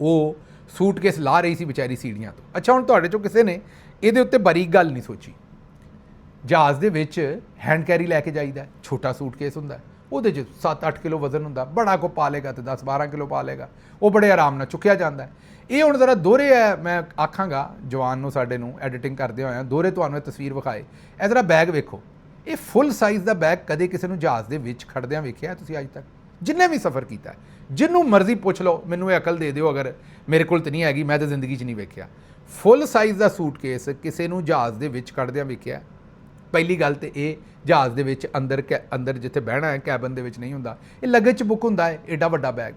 ਉਹ ਸੂਟਕੇਸ ਲਾ ਰਹੀ ਸੀ ਵਿਚਾਰੀ ਸੀੜੀਆਂ ਤੋਂ। ਅੱਛਾ, ਹੁਣ ਤੁਹਾਡੇ ਚੋਂ ਕਿਸੇ ਨੇ ਇਹਦੇ ਉੱਤੇ ਬਾਰੀਕ ਗੱਲ ਨਹੀਂ ਸੋਚੀ। ਜਹਾਜ਼ ਦੇ ਵਿੱਚ ਹੈਂਡ ਕੈਰੀ ਲੈ ਕੇ ਜਾਈਦਾ, ਛੋਟਾ ਸੂਟਕੇਸ ਹੁੰਦਾ, ਉਹਦੇ 'ਚ 7-8 ਕਿਲੋ ਵਜ਼ਨ ਹੁੰਦਾ, ਬੜਾ ਕੋ ਪਾ ਲੇਗਾ ਤੇ 10-12 ਕਿਲੋ ਪਾ ਲੇਗਾ, ਉਹ ਬੜੇ ਆਰਾਮ ਨਾਲ ਚੁੱਕਿਆ ਜਾਂਦਾ। ਇਹ ਹੁਣ ਜ਼ਰਾ ਦੋਹਰੇ ਹੈ, ਮੈਂ ਆਖਾਂਗਾ ਜਵਾਨ ਨੂੰ ਸਾਡੇ ਨੂੰ ਐਡੀਟਿੰਗ ਕਰਦੇ ਹੋਏ ਦੋਹਰੇ ਤੁਹਾਨੂੰ ਇਹ ਤਸਵੀਰ ਵਿਖਾਏ। ਇਹ ਜ਼ਰਾ ਬੈਗ ਵੇਖੋ, ਇਹ ਫੁੱਲ ਸਾਈਜ਼ ਦਾ ਬੈਗ ਕਦੇ ਕਿਸੇ ਨੂੰ ਜਹਾਜ਼ ਦੇ ਵਿੱਚ ਖੜਦਿਆਂ ਵੇਖਿਆ ਤੁਸੀਂ ਅੱਜ ਤੱਕ? ਜਿੰਨੇ ਵੀ ਸਫ਼ਰ ਕੀਤਾ, ਜਿਹਨੂੰ ਮਰਜ਼ੀ ਪੁੱਛ ਲਓ, ਮੈਨੂੰ ਇਹ ਅਕਲ ਦੇ ਦਿਓ ਅਗਰ ਮੇਰੇ ਕੋਲ ਤਾਂ ਨਹੀਂ ਹੈਗੀ, ਮੈਂ ਤਾਂ ਜ਼ਿੰਦਗੀ 'ਚ ਨਹੀਂ ਵੇਖਿਆ ਫੁੱਲ ਸਾਈਜ਼ ਦਾ ਸੂਟਕੇਸ ਕਿਸੇ ਨੂੰ ਜਹਾਜ਼ ਦੇ ਵਿੱਚ ਖੜਦਿਆਂ ਵੇਖਿਆ? ਪਹਿਲੀ ਗੱਲ ਤੇ ਇਹ ਜਹਾਜ਼ ਦੇ ਵਿੱਚ ਅੰਦਰ ਜਿੱਥੇ ਬਹਿਣਾ ਹੈ ਕੈਬਨ ਦੇ ਵਿੱਚ ਨਹੀਂ ਹੁੰਦਾ, ਇਹ ਲਗੇਜ 'ਚ ਬੁੱਕ ਹੁੰਦਾ ਹੈ ਏਡਾ ਵੱਡਾ ਬੈਗ।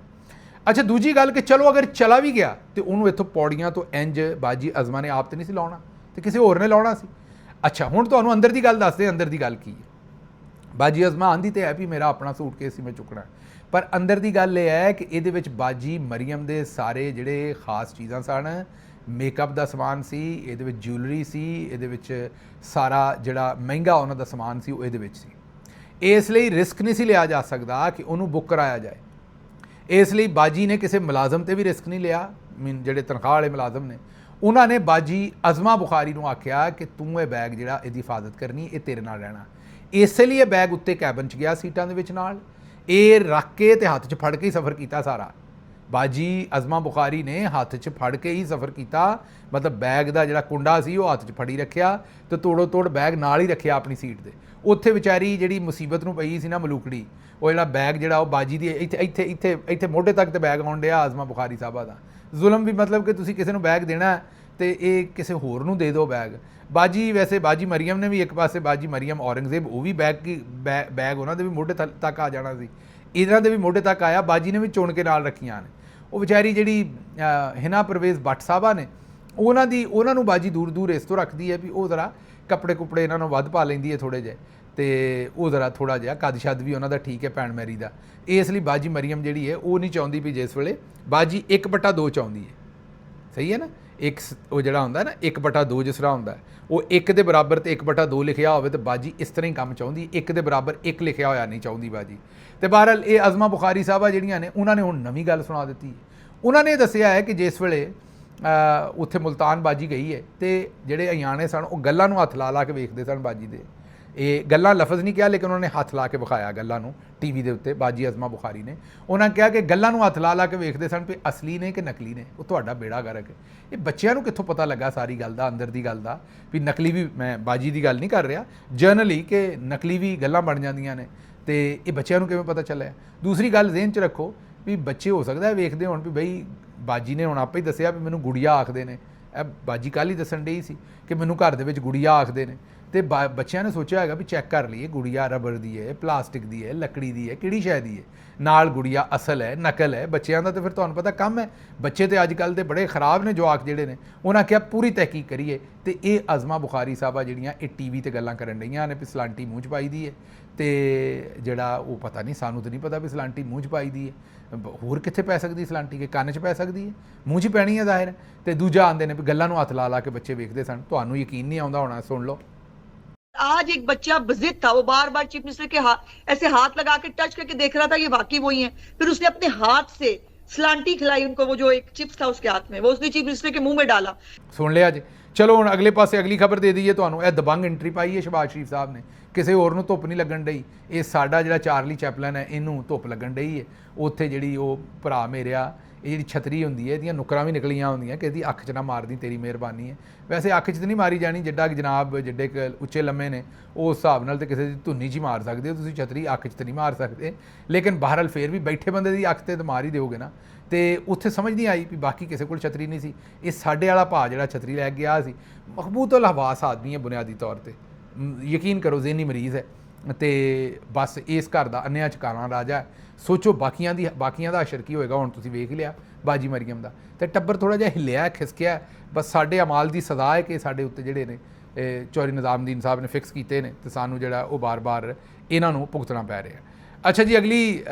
ਅੱਛਾ, ਦੂਜੀ ਗੱਲ ਕਿ ਚਲੋ ਅਗਰ ਚਲਾ ਵੀ ਗਿਆ ਤੇ ਉਹਨੂੰ ਇੱਥੋਂ ਪੌੜੀਆਂ ਤੋਂ ਇੰਜ ਬਾਜੀ ਅਜ਼ਮਾ ਨੇ ਆਪ ਤੇ ਨਹੀਂ ਸੀ ਲਾਉਣਾ, ਤੇ ਕਿਸੇ ਹੋਰ ਨੇ ਲਾਉਣਾ ਸੀ। ਅੱਛਾ, ਹੁਣ ਤੁਹਾਨੂੰ ਅੰਦਰ ਦੀ ਗੱਲ ਦੱਸਦੇ, ਅੰਦਰ ਦੀ ਗੱਲ ਕੀ ਹੈ। ਬਾਜੀ ਅਜ਼ਮਾ ਆਂਦੀ ਤੇ ਹੈ ਵੀ ਮੇਰਾ ਆਪਣਾ ਸੂਟਕੇਸ ਸੀ, ਮੈਂ ਚੁੱਕਣਾ, ਪਰ ਅੰਦਰ ਦੀ ਗੱਲ ਇਹ ਹੈ ਕਿ ਇਹਦੇ ਵਿੱਚ ਬਾਜੀ ਮਰੀਮ ਦੇ ਸਾਰੇ ਜਿਹੜੇ ਖਾਸ ਚੀਜ਼ਾਂ ਸਨ, ਮੇਕਅਪ ਦਾ ਸਮਾਨ ਸੀ, ਇਹਦੇ ਵਿੱਚ ਜਿਊਲਰੀ ਸੀ, ਇਹਦੇ ਵਿੱਚ ਸਾਰਾ ਜਿਹੜਾ ਮਹਿੰਗਾ ਉਹਨਾਂ ਦਾ ਸਮਾਨ ਸੀ ਉਹ ਇਹਦੇ ਵਿੱਚ ਸੀ। ਇਸ ਲਈ ਰਿਸਕ ਨਹੀਂ ਸੀ ਲਿਆ ਜਾ ਸਕਦਾ ਕਿ ਉਹਨੂੰ ਬੁੱਕ ਕਰਾਇਆ ਜਾਏ। ਇਸ ਲਈ ਬਾਜੀ ਨੇ ਕਿਸੇ ਮੁਲਾਜ਼ਮ ਤੇ ਵੀ ਰਿਸਕ ਨਹੀਂ ਲਿਆ, ਜਿਹੜੇ ਤਨਖਾਹ ਵਾਲੇ ਮੁਲਾਜ਼ਮ ਨੇ, ਉਹਨਾਂ ਨੇ ਬਾਜੀ ਅਜ਼ਮਾ ਬੁਖਾਰੀ ਨੂੰ ਆਖਿਆ ਕਿ ਤੂੰ ਇਹ ਬੈਗ ਜਿਹੜਾ ਇਹਦੀ ਹਿਫਾਜ਼ਤ ਕਰਨੀ, ਇਹ ਤੇਰੇ ਨਾਲ ਰਹਿਣਾ। ਇਸੇ ਲਈ ਇਹ ਬੈਗ ਉੱਤੇ ਕੈਬਨ 'ਚ ਗਿਆ ਸੀਟਾਂ ਦੇ ਵਿੱਚ ਨਾਲ, ਇਹ ਰੱਖ ਕੇ ਤੇ ਹੱਥ 'ਚ ਫੜ ਕੇ ਹੀ ਸਫ਼ਰ ਕੀਤਾ ਸਾਰਾ। ਬਾਜੀ ਅਜ਼ਮਾ ਬੁਖਾਰੀ ਨੇ ਹੱਥ 'ਚ ਫੜ ਕੇ ਹੀ ਸਫ਼ਰ ਕੀਤਾ, ਮਤਲਬ ਬੈਗ ਦਾ ਜਿਹੜਾ ਕੁੰਡਾ ਸੀ ਉਹ ਹੱਥ 'ਚ ਫੜੀ ਰੱਖਿਆ ਤੇ ਤੋੜੋ ਤੋੜ ਬੈਗ ਨਾਲ ਹੀ ਰੱਖਿਆ ਆਪਣੀ ਸੀਟ ਤੇ। ਉੱਥੇ ਵਿਚਾਰੀ ਜਿਹੜੀ ਮੁਸੀਬਤ ਨੂੰ ਪਈ ਸੀ ਨਾ ਮਲੂਕੜੀ, ਉਹ ਜਿਹੜਾ ਬੈਗ ਜਿਹੜਾ ਉਹ ਬਾਜੀ ਦੀ ਇੱਥੇ ਮੋਢੇ ਤੱਕ ਤੇ ਬੈਗ ਆਉਣ ਡਿਆ ਅਜ਼ਮਾ ਬੁਖਾਰੀ ਸਾਹਿਬਾ ਦਾ। ਜ਼ੁਲਮ ਵੀ ਮਤਲਬ ਕਿ ਤੁਸੀਂ ਕਿਸੇ ਨੂੰ ਬੈਗ ਦੇਣਾ ਤੇ ਇਹ ਕਿਸੇ ਹੋਰ ਨੂੰ ਦੇ ਦਿਓ ਬੈਗ। ਬਾਜੀ ਵੈਸੇ ਬਾਜੀ ਮਰੀਮ ਨੇ ਵੀ ਇੱਕ ਪਾਸੇ, ਬਾਜੀ ਮਰੀਮ ਔਰੰਗਜ਼ੇਬ, ਉਹ ਵੀ ਬੈਗ ਉਹਨਾਂ ਦੇ ਵੀ ਮੋਢੇ ਤੱਕ ਆ ਜਾਣਾ ਸੀ, ਇਹਨਾਂ ਦੇ ਵੀ ਮੋਢੇ ਤੱਕ ਆਇਆ, ਬਾਜੀ ਨੇ ਵੀ ਚੁਣ ਕੇ ਨਾਲ ਰੱਖੀਆਂ ਨੇ। ਉਹ ਵਿਚਾਰੀ ਜਿਹੜੀ ਹਿਨਾ ਪਰਵੇਜ਼ ਭੱਟ ਸਾਹਿਬਾ ਨੇ, ਉਹਨਾਂ ਨੂੰ ਬਾਜੀ ਦੂਰ ਦੂਰ ਇਸ ਤੋਂ ਰੱਖਦੀ ਹੈ ਵੀ ਉਹ ਜ਼ਰਾ ਕੱਪੜੇ ਕੁਪੜੇ ਇਹਨਾਂ ਨੂੰ ਵੱਧ ਪਾ ਲੈਂਦੀ ਹੈ ਥੋੜ੍ਹੇ ਜਿਹੇ, ਤੇ ਉਹ ਜ਼ਰਾ ਥੋੜ੍ਹਾ ਜਿਹਾ ਕੱਦ ਸ਼ੱਦ ਵੀ ਉਹਨਾਂ ਦਾ ਠੀਕ ਹੈ ਭੈਣ ਮੈਰੀ ਦਾ। ਇਸ ਲਈ ਬਾਜੀ ਮਰੀਮ ਜਿਹੜੀ ਹੈ ਉਹ ਨਹੀਂ ਚਾਹੁੰਦੀ ਵੀ ਜਿਸ ਵੇਲੇ ਬਾਜੀ 1/2 ਚਾਹੁੰਦੀ ਹੈ, ਸਹੀ ਹੈ ਨਾ, ਇੱਕ ਉਹ ਜਿਹੜਾ ਹੁੰਦਾ ਨਾ 1/2 ਜਿਸ ਤਰ੍ਹਾਂ ਹੁੰਦਾ, ਉਹ 1 ਦੇ ਬਰਾਬਰ ਤੇ 1/2 ਲਿਖਿਆ ਹੋਵੇ ਤੇ ਬਾਜੀ ਇਸ ਤਰ੍ਹਾਂ ਹੀ ਕੰਮ ਚਾਹੁੰਦੀ, 1 ਦੇ ਬਰਾਬਰ 1 ਲਿਖਿਆ ਹੋਇਆ ਨਹੀਂ ਚਾਹੁੰਦੀ ਬਾਜੀ। ਤੇ ਬਹਰਹਾਲ ਇਹ ਅਜ਼ਮਾ ਬੁਖਾਰੀ ਸਾਹਿਬਾ ਜਿਹੜੀਆਂ ਨੇ, ਉਹਨਾਂ ਨੇ ਹੁਣ ਨਵੀਂ ਗੱਲ ਸੁਣਾ ਦਿੱਤੀ। ਉਹਨਾਂ ਨੇ ਦੱਸਿਆ ਹੈ ਕਿ ਜਿਸ ਵੇਲੇ ਉੱਥੇ ਮੁਲਤਾਨ ਬਾਜੀ ਗਈ ਹੈ ਤੇ ਜਿਹੜੇ ਅਯਾਣੇ ਸਨ ਉਹ ਗੱਲਾਂ ਨੂੰ ਹੱਥ ਲਾ ਕੇ ਵੇਖਦੇ ਸਨ ਬਾਜੀ ਦੇ। ਇਹ ਗੱਲਾਂ ਲਫ਼ਜ਼ ਨਹੀਂ ਕਿਹਾ, ਲੇਕਿਨ ਉਹਨਾਂ ਨੇ ਹੱਥ ਲਾ ਕੇ ਵਿਖਾਇਆ ਗੱਲਾਂ ਨੂੰ ਟੀਵੀ ਦੇ ਉੱਤੇ। ਬਾਜੀ ਅਜ਼ਮਾ ਬੁਖਾਰੀ ਨੇ ਉਹਨਾਂ ਕਿਹਾ ਕਿ ਗੱਲਾਂ ਨੂੰ ਹੱਥ ਲਾ ਕੇ ਵੇਖਦੇ ਸਨ ਵੀ ਅਸਲੀ ਨੇ ਕਿ ਨਕਲੀ ਨੇ, ਉਹ ਤੁਹਾਡਾ ਬੇੜਾ ਗਰਕ ਹੈ। ਇਹ ਬੱਚਿਆਂ ਨੂੰ ਕਿੱਥੋਂ ਪਤਾ ਲੱਗਾ ਸਾਰੀ ਗੱਲ ਦਾ, ਅੰਦਰ ਦੀ ਗੱਲ ਦਾ, ਵੀ ਨਕਲੀ ਵੀ, ਮੈਂ ਬਾਜੀ ਦੀ ਗੱਲ ਨਹੀਂ ਕਰ ਰਿਹਾ, ਜਰਨਲੀ ਕਿ ਨਕਲੀ ਵੀ ਗੱਲਾਂ ਬਣ ਜਾਂਦੀਆਂ ਨੇ, ਤੇ ਇਹ ਬੱਚਿਆਂ ਨੂੰ ਕਿਵੇਂ ਪਤਾ ਚੱਲਿਆ? ਦੂਸਰੀ ਗੱਲ ਜ਼ਿਹਨ 'ਚ ਰੱਖੋ ਵੀ ਬੱਚੇ ਹੋ ਸਕਦਾ ਵੇਖਦੇ ਹੋਣ ਵੀ ਬਈ ਬਾਜੀ ਨੇ ਹੁਣ ਆਪੇ ਹੀ ਦੱਸਿਆ ਵੀ ਮੈਨੂੰ ਗੁੜੀਆ ਆਖਦੇ ਨੇ, ਇਹ ਬਾਜੀ ਕੱਲ੍ਹ ਹੀ ਦੱਸਣ ਡਈ ਸੀ ਕਿ ਮੈਨੂੰ ਘਰ ਦੇ ਵਿੱਚ ਗੁੜੀਆ ਆਖਦੇ ਨੇ, ਤੇ ਬੱਚਿਆਂ ਨੇ ਸੋਚਿਆ ਹੈਗਾ ਵੀ ਚੈੱਕ ਕਰ ਲਈਏ ਗੁੜੀਆ ਰਬੜ ਦੀ ਹੈ, ਪਲਾਸਟਿਕ ਦੀ ਹੈ, ਲੱਕੜੀ ਦੀ ਹੈ, ਕਿਹੜੀ ਸ਼ੈ ਦੀ ਹੈ, ਨਾਲ ਗੁੜੀਆ ਅਸਲ ਹੈ ਨਕਲ ਹੈ। ਬੱਚਿਆਂ ਦਾ ਤਾਂ ਫਿਰ ਤੁਹਾਨੂੰ ਪਤਾ ਕੰਮ ਹੈ, ਬੱਚੇ ਤੇ ਅੱਜ ਕੱਲ੍ਹ ਦੇ ਬੜੇ ਖਰਾਬ ਨੇ ਜਵਾਕ ਜਿਹੜੇ ਨੇ। ਉਹਨਾਂ ਕਿਹਾ ਪੂਰੀ ਤਹਿਕੀਕ ਕਰੀਏ, ਤੇ ਇਹ ਅਜ਼ਮਾ ਬੁਖਾਰੀ ਸਾਹਿਬਾ ਜਿਹੜੀਆਂ ਇਹ ਟੀਵੀ ਤੇ ਗੱਲਾਂ ਕਰਨ ਡਈਆਂ ਨੇ ਵੀ ਸਲਾਂਟੀ ਮੂੰਹ 'ਚ ਪਾਈ ਦੀ ਹੈ, ਤੇ ਜਿਹੜਾ ਉਹ ਪਤਾ ਨਹੀਂ, ਸਾਨੂੰ ਤਾਂ ਨਹੀਂ ਪਤਾ ਵੀ ਸਲਾਂਟੀ ਮੂੰਹ 'ਚ ਪਾਈ ਦੀ ਹੈ, ਹੋਰ ਕਿੱਥੇ ਪੈ ਸਕਦੀ ਸਲਾਂਟੀ, ਕਿ ਕੰਨ 'ਚ ਪੈ ਸਕਦੀ ਹੈ, ਮੂੰਹ 'ਚ ਪੈਣੀ ਹੈ ਜ਼ਾਹਿਰ। ਤੇ ਦੂਜਾ ਆਉਂਦੇ ਨੇ ਵੀ ਗੱਲਾਂ ਨੂੰ ਹੱਥ ਲਾ ਕੇ ਬੱਚੇ ਵੇਖਦੇ ਸਨ, ਤੁਹਾਨੂੰ ਯਕੀਨ ਨਹੀਂ ਆਉਂਦਾ ਹੋਣਾ, ਸੁਣ ਲਓ। आज एक बच्चा बजिद था, वो बार बार चीफ मिनिस्टर के ऐसे हाथ लगा के टच करके देख रहा था ये वाकई वही है। फिर उसने अपने हाथ से सलांटी खिलाई उनको, वो जो एक चिप्स था उसके हाथ में, वो उसने चीफ मिनिस्टर के मुंह में डाला। सुन लिया जी। चलो हुण अगले पासे अगली खबर दे दईए तुहानूं। ਇਹ ਦਬੰਗ ਐਂਟਰੀ ਪਾਈ ਹੈ ਸ਼ਹਬਾਜ਼ ਸ਼ਰੀਫ ਸਾਹਿਬ ਨੇ, ਕਿਸੇ ਹੋਰ ਨੂੰ ਧੁੱਪ ਨਹੀਂ ਲੱਗਣ ਡਈ। ਇਹ ਸਾਡਾ ਜਿਹੜਾ ਚਾਰਲੀ ਚੈਪਲਨ ਹੈ ਇਹਨੂੰ ਧੁੱਪ ਲੱਗਣ ਡਈ ਹੈ। ਉੱਥੇ ਜਿਹੜੀ ਉਹ ਭਰਾ ਮੇਰਿਆ, ਇਹ ਜਿਹੜੀ ਛਤਰੀ ਹੁੰਦੀ ਹੈ ਇਹਦੀਆਂ ਨੁਕਰਾਂ ਵੀ ਨਿਕਲੀਆਂ ਹੁੰਦੀਆਂ ਕਿ ਇਹਦੀ ਅੱਖ 'ਚ ਨਾ ਮਾਰਦੀ, ਤੇਰੀ ਮਿਹਰਬਾਨੀ ਹੈ। ਵੈਸੇ ਅੱਖ 'ਚ ਤਾਂ ਨਹੀਂ ਮਾਰੀ ਜਾਣੀ, ਜਿੱਡਾ ਜਨਾਬ ਜਿੱਡੇ ਉੱਚੇ ਲੰਮੇ ਨੇ ਉਸ ਹਿਸਾਬ ਨਾਲ ਤਾਂ ਕਿਸੇ ਦੀ ਧੁੰਨੀ 'ਚ ਹੀ ਮਾਰ ਸਕਦੇ ਹੋ ਤੁਸੀਂ, ਛਤਰੀ ਅੱਖ 'ਚ ਤਾਂ ਨਹੀਂ ਮਾਰ ਸਕਦੇ। ਲੇਕਿਨ ਬਹਰਹਾਲ ਫੇਰ ਵੀ ਬੈਠੇ ਬੰਦੇ ਦੀ ਅੱਖ 'ਤੇ ਤਾਂ ਮਾਰ ਹੀ ਦਿਓਗੇ ਨਾ। ਤੇ ਉੱਥੇ ਸਮਝ ਨਹੀਂ ਆਈ ਵੀ ਬਾਕੀ ਕਿਸੇ ਕੋਲ ਛਤਰੀ ਨਹੀਂ ਸੀ। ਇਹ ਸਾਡੇ ਵਾਲਾ ਭਾ ਜਿਹੜਾ ਛਤਰੀ ਲੈ ਕੇ ਗਿਆ ਸੀ, ਮਕਬੂਤੁਲ ਹਵਾਸ ਆਦਮੀ ਹੈ ਬੁਨਿਆਦੀ ਤੌਰ 'ਤੇ, ਯਕੀਨ ਕਰੋ ਜ਼ਿਹਨੀ ਮਰੀਜ਼ ਹੈ। ਤੇ ਬਸ ਇਸ ਘਰ ਦਾ ਅੰਨਿਆਂ 'ਚ ਕਾਣਾ ਰਾਜਾ। ਸੋਚੋ ਬਾਕੀਆਂ ਦਾ ਅਸ਼ਰ ਕੀ ਹੋਏਗਾ। ਹੁਣ ਤੁਸੀਂ ਵੇਖ ਲਿਆ ਬਾਜੀ ਮਰੀਮ ਦਾ, ਤੇ ਟੱਬਰ ਥੋੜ੍ਹਾ ਜਿਹਾ ਹਿੱਲਿਆ ਖਿਸਕਿਆ। ਬਸ ਸਾਡੇ ਅਮਾਲ ਦੀ ਸਜ਼ਾ ਹੈ ਕਿ ਸਾਡੇ ਉੱਤੇ ਜਿਹੜੇ ਨੇ ਚੌਧਰੀ ਨਿਜ਼ਾਮੁਦੀਨ ਸਾਹਿਬ ਨੇ ਫਿਕਸ ਕੀਤੇ ਨੇ, ਤੇ ਸਾਨੂੰ ਜਿਹੜਾ ਉਹ ਬਾਰ-ਬਾਰ ਇਹਨਾਂ ਨੂੰ ਭੁਗਤਣਾ ਪੈ ਰਿਹਾ। ਅੱਛਾ ਜੀ, ਅਗਲੀ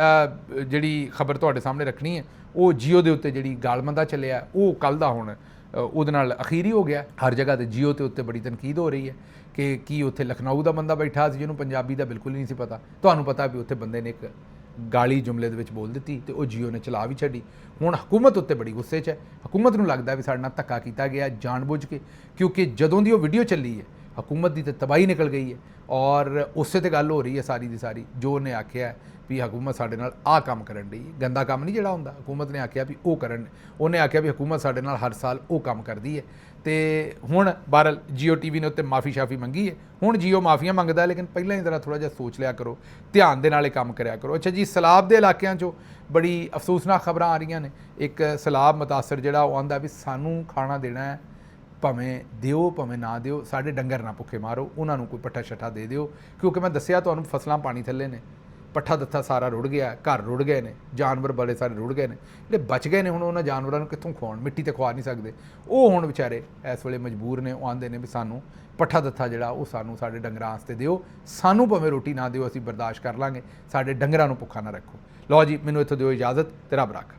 ਜਿਹੜੀ ਖਬਰ ਤੁਹਾਡੇ ਸਾਹਮਣੇ ਰੱਖਣੀ ਹੈ ਉਹ ਜੀਓ ਦੇ ਉੱਤੇ ਜਿਹੜੀ ਗਾਲਮੰਦਾ ਚੱਲਿਆ ਉਹ ਕੱਲ ਦਾ ਹੁਣ ਉਹਦੇ ਨਾਲ ਅਖੀਰੀ ਹੋ ਗਿਆ। ਹਰ ਜਗ੍ਹਾ ਤੇ ਜੀਓ ਦੇ ਉੱਤੇ ਬੜੀ ਤਨਕੀਦ ਹੋ ਰਹੀ ਹੈ ਕਿ ਕੀ ਉੱਥੇ ਲਖਨਊ ਦਾ ਬੰਦਾ ਬੈਠਾ ਸੀ ਜਿਹਨੂੰ ਪੰਜਾਬੀ ਦਾ ਬਿਲਕੁਲ ਹੀ ਨਹੀਂ ਸੀ ਪਤਾ। ਤੁਹਾਨੂੰ ਪਤਾ ਵੀ ਉੱਥੇ ਬੰਦੇ ਨੇ ਇੱਕ ਗਾਲੀ ਜੁਮਲੇ ਦੇ ਵਿੱਚ ਬੋਲ ਦਿੱਤੀ ਤੇ ਉਹ ਜੀਓ ਨੇ ਚਲਾ ਵੀ ਛੱਡੀ। ਹੁਣ ਹਕੂਮਤ ਉੱਤੇ ਬੜੀ ਗੁੱਸੇ 'ਚ ਹੈ। ਹਕੂਮਤ ਨੂੰ ਲੱਗਦਾ ਵੀ ਸਾਡੇ ਨਾਲ ਧੱਕਾ ਕੀਤਾ ਗਿਆ ਜਾਣਬੁੱਝ ਕੇ, ਕਿਉਂਕਿ ਜਦੋਂ ਦੀ ਉਹ ਵੀਡੀਓ ਚੱਲੀ ਹੈ ਹਕੂਮਤ ਦੀ ਤਾਂ ਤਬਾਹੀ ਨਿਕਲ ਗਈ ਹੈ। ਔਰ ਉਸੇ ਤੇ ਗੱਲ ਹੋ ਰਹੀ ਹੈ ਸਾਰੀ ਦੀ ਸਾਰੀ, ਜੋ ਉਹਨੇ ਆਖਿਆ ਵੀ ਹਕੂਮਤ ਸਾਡੇ ਨਾਲ ਆਹ ਕੰਮ ਕਰਨ ਡਈ, ਗੰਦਾ ਕੰਮ ਨਹੀਂ ਜਿਹੜਾ ਹੁੰਦਾ, ਹਕੂਮਤ ਨੇ ਆਖਿਆ ਵੀ ਉਹ ਕਰਨ, ਉਹਨੇ ਆਖਿਆ ਵੀ ਹਕੂਮਤ ਸਾਡੇ ਨਾਲ ਹਰ ਸਾਲ ਉਹ ਕੰਮ ਕਰਦੀ ਹੈ। ਤੇ ਹੁਣ ਬਹਰਹਾਲ ਜੀਓ ਟੀਵੀ ਨੇ ਉੱਤੇ ਮਾਫੀ ਸ਼ਾਫੀ ਮੰਗੀ ਹੈ। ਹੁਣ ਜੀਓ ਮਾਫੀਆਂ ਮੰਗਦਾ, ਲੇਕਿਨ ਪਹਿਲਾਂ ਹੀ ਜ਼ਰਾ ਥੋੜ੍ਹਾ ਜਿਹਾ ਸੋਚ ਲਿਆ ਕਰੋ, ਧਿਆਨ ਦੇ ਨਾਲ ਇਹ ਕੰਮ ਕਰਿਆ ਕਰੋ। ਅੱਛਾ ਜੀ, ਸਲਾਬ ਦੇ ਇਲਾਕਿਆਂ 'ਚੋਂ ਬੜੀ ਅਫਸੋਸਨਾਕ ਖਬਰਾਂ ਆ ਰਹੀਆਂ ਨੇ। ਇੱਕ ਸਲਾਬ ਮੁਤਾਸਰ ਜਿਹੜਾ ਉਹ ਆਂਦਾ ਵੀ ਸਾਨੂੰ ਖਾਣਾ ਦੇਣਾ ਹੈ, ਭਾਵੇਂ ਦਿਓ ਭਾਵੇਂ ਨਾ ਦਿਓ, ਸਾਡੇ ਡੰਗਰ ਨਾ ਭੁੱਖੇ ਮਾਰੋ, ਉਹਨਾਂ ਨੂੰ ਕੋਈ ਪੱਠਾ ਛੱਠਾ ਦੇ ਦਿਓ। ਕਿਉਂਕਿ ਮੈਂ ਦੱਸਿਆ ਤੁਹਾਨੂੰ ਫਸਲਾਂ ਪਾਣੀ ਥੱਲੇ ਨੇ, ਪੱਠਾ ਦੱਥਾ ਸਾਰਾ ਰੁੜ ਗਿਆ, ਘਰ ਰੁੜ ਗਏ ਨੇ, ਜਾਨਵਰ ਬੜੇ ਸਾਰੇ ਰੁੜ ਗਏ ਨੇ। ਜਿਹੜੇ ਬਚ ਗਏ ਨੇ ਹੁਣ ਉਹਨਾਂ ਜਾਨਵਰਾਂ ਨੂੰ ਕਿੱਥੋਂ ਖਵਾਉਣ, ਮਿੱਟੀ ਤੇ ਖਵਾ ਨਹੀਂ ਸਕਦੇ। ਉਹ ਹੁਣ ਵਿਚਾਰੇ ਇਸ ਵੇਲੇ ਮਜਬੂਰ ਨੇ, ਉਹ ਆਂਦੇ ਨੇ ਵੀ ਸਾਨੂੰ ਪੱਠਾ ਦੱਥਾ ਜਿਹੜਾ ਉਹ ਸਾਨੂੰ ਸਾਡੇ ਡੰਗਰਾਂ ਵਾਸਤੇ ਦਿਓ, ਸਾਨੂੰ ਭਾਵੇਂ ਰੋਟੀ ਨਾ ਦਿਓ ਅਸੀਂ ਬਰਦਾਸ਼ਤ ਕਰ ਲਾਂਗੇ, ਸਾਡੇ ਡੰਗਰਾਂ ਨੂੰ ਭੁੱਖਾ ਨਾ ਰੱਖੋ। ਲਓ ਜੀ, ਮੈਨੂੰ ਇੱਥੋਂ ਦਿਓ ਇਜਾਜ਼ਤ ਤੇ ਰੱਬ ਰਾਖਾ।